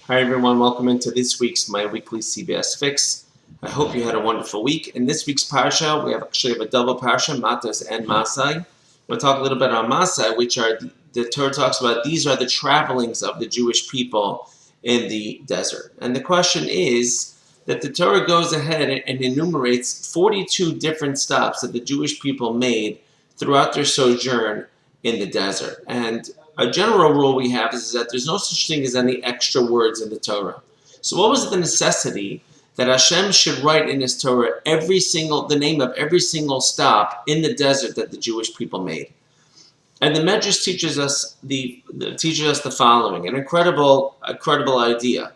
Hi everyone, welcome into this week's My Weekly CBS Fix. I hope you had a wonderful week. In this week's parsha, we actually have a double parsha, Matos and Masai. We'll talk a little bit on Masai, which are the Torah talks about. These are the travelings of the Jewish people in the desert. And the question is that the Torah goes ahead and enumerates 42 different stops that the Jewish people made throughout their sojourn in the desert. And a general rule we have is that there's no such thing as any extra words in the Torah. So what was the necessity that Hashem should write in His Torah the name of every single stop in the desert that the Jewish people made? And the Medrash teaches us the following, an incredible idea,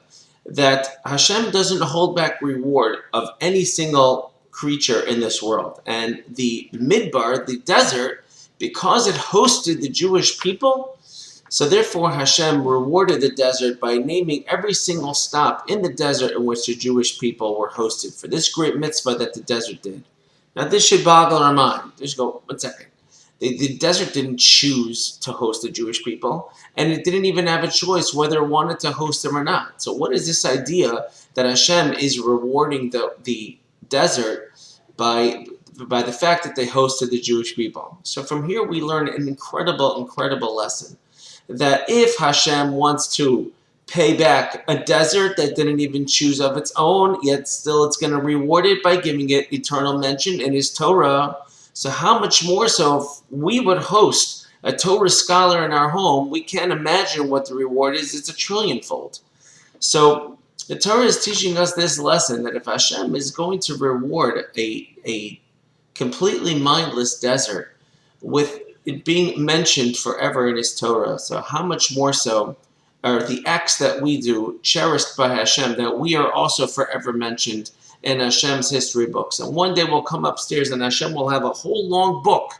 that Hashem doesn't hold back reward of any single creature in this world. And the Midbar, the desert, because it hosted the Jewish people, so therefore Hashem rewarded the desert by naming every single stop in the desert in which the Jewish people were hosted for this great mitzvah that the desert did. Now this should boggle our mind. Just go, 1 second. The desert didn't choose to host the Jewish people, and it didn't even have a choice whether it wanted to host them or not. So what is this idea that Hashem is rewarding the desert by the fact that they hosted the Jewish people? So from here we learn an incredible lesson. That if Hashem wants to pay back a desert that didn't even choose of its own, yet still it's going to reward it by giving it eternal mention in His Torah. So how much more so if we would host a Torah scholar in our home, we can't imagine what the reward is. It's a trillionfold. So the Torah is teaching us this lesson, that if Hashem is going to reward a completely mindless desert with it being mentioned forever in His Torah, so how much more so are the acts that we do cherished by Hashem, that we are also forever mentioned in Hashem's history books. And one day we'll come upstairs and Hashem will have a whole long book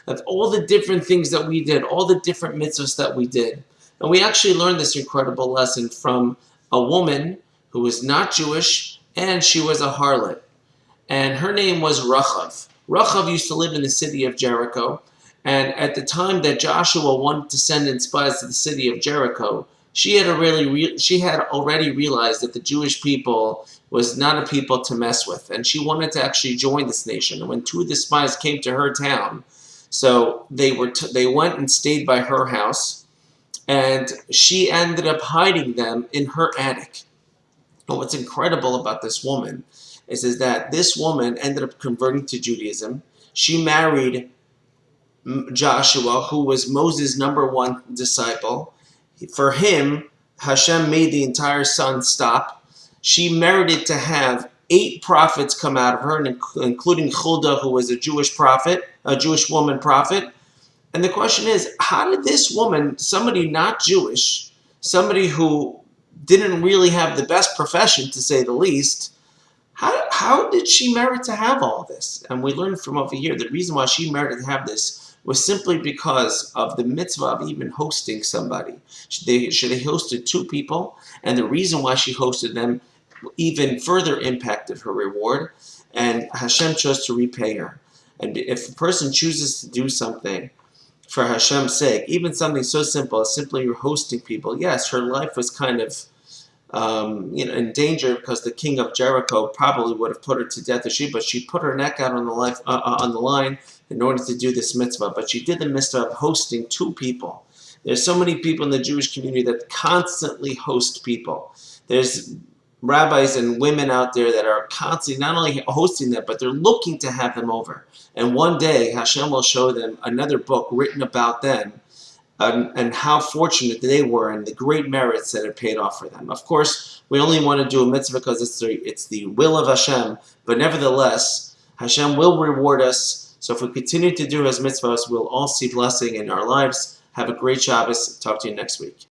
of all the different things that we did, all the different mitzvahs that we did. And we actually learned this incredible lesson from a woman who was not Jewish, and she was a harlot. And her name was Raje. Raje used to live in the city of Jericho. And at the time that Joshua wanted to send in spies to the city of Jericho, she had already realized that the Jewish people was not a people to mess with, and she wanted to actually join this nation. And when two of the spies came to her town, so they went and stayed by her house, and she ended up hiding them in her attic. And what's incredible about this woman is that this woman ended up converting to Judaism. She married Joshua, who was Moses' #1 disciple. For him, Hashem made the entire sun stop. She merited to have 8 prophets come out of her, including Huldah, who was a Jewish prophet, a Jewish woman prophet. And the question is, how did this woman, somebody not Jewish, somebody who didn't really have the best profession, to say the least, how did she merit to have all this? And we learned from over here, the reason why she merited to have this was simply because of the mitzvah of even hosting somebody. They hosted 2 people, and the reason why she hosted them even further impacted her reward, and Hashem chose to repay her. And if a person chooses to do something for Hashem's sake, even something so simple as simply hosting people, yes, her life was kind of in danger, because the king of Jericho probably would have put her to death, but she put her neck out on the line in order to do this mitzvah. But she did the mitzvah of hosting 2 people. There's so many people in the Jewish community that constantly host people. There's rabbis and women out there that are constantly not only hosting them, but they're looking to have them over. And one day Hashem will show them another book written about them, and how fortunate they were and the great merits that it paid off for them. Of course, we only want to do a mitzvah because it's the will of Hashem, but nevertheless, Hashem will reward us. So if we continue to do His mitzvahs, we'll all see blessing in our lives. Have a great Shabbos. Talk to you next week.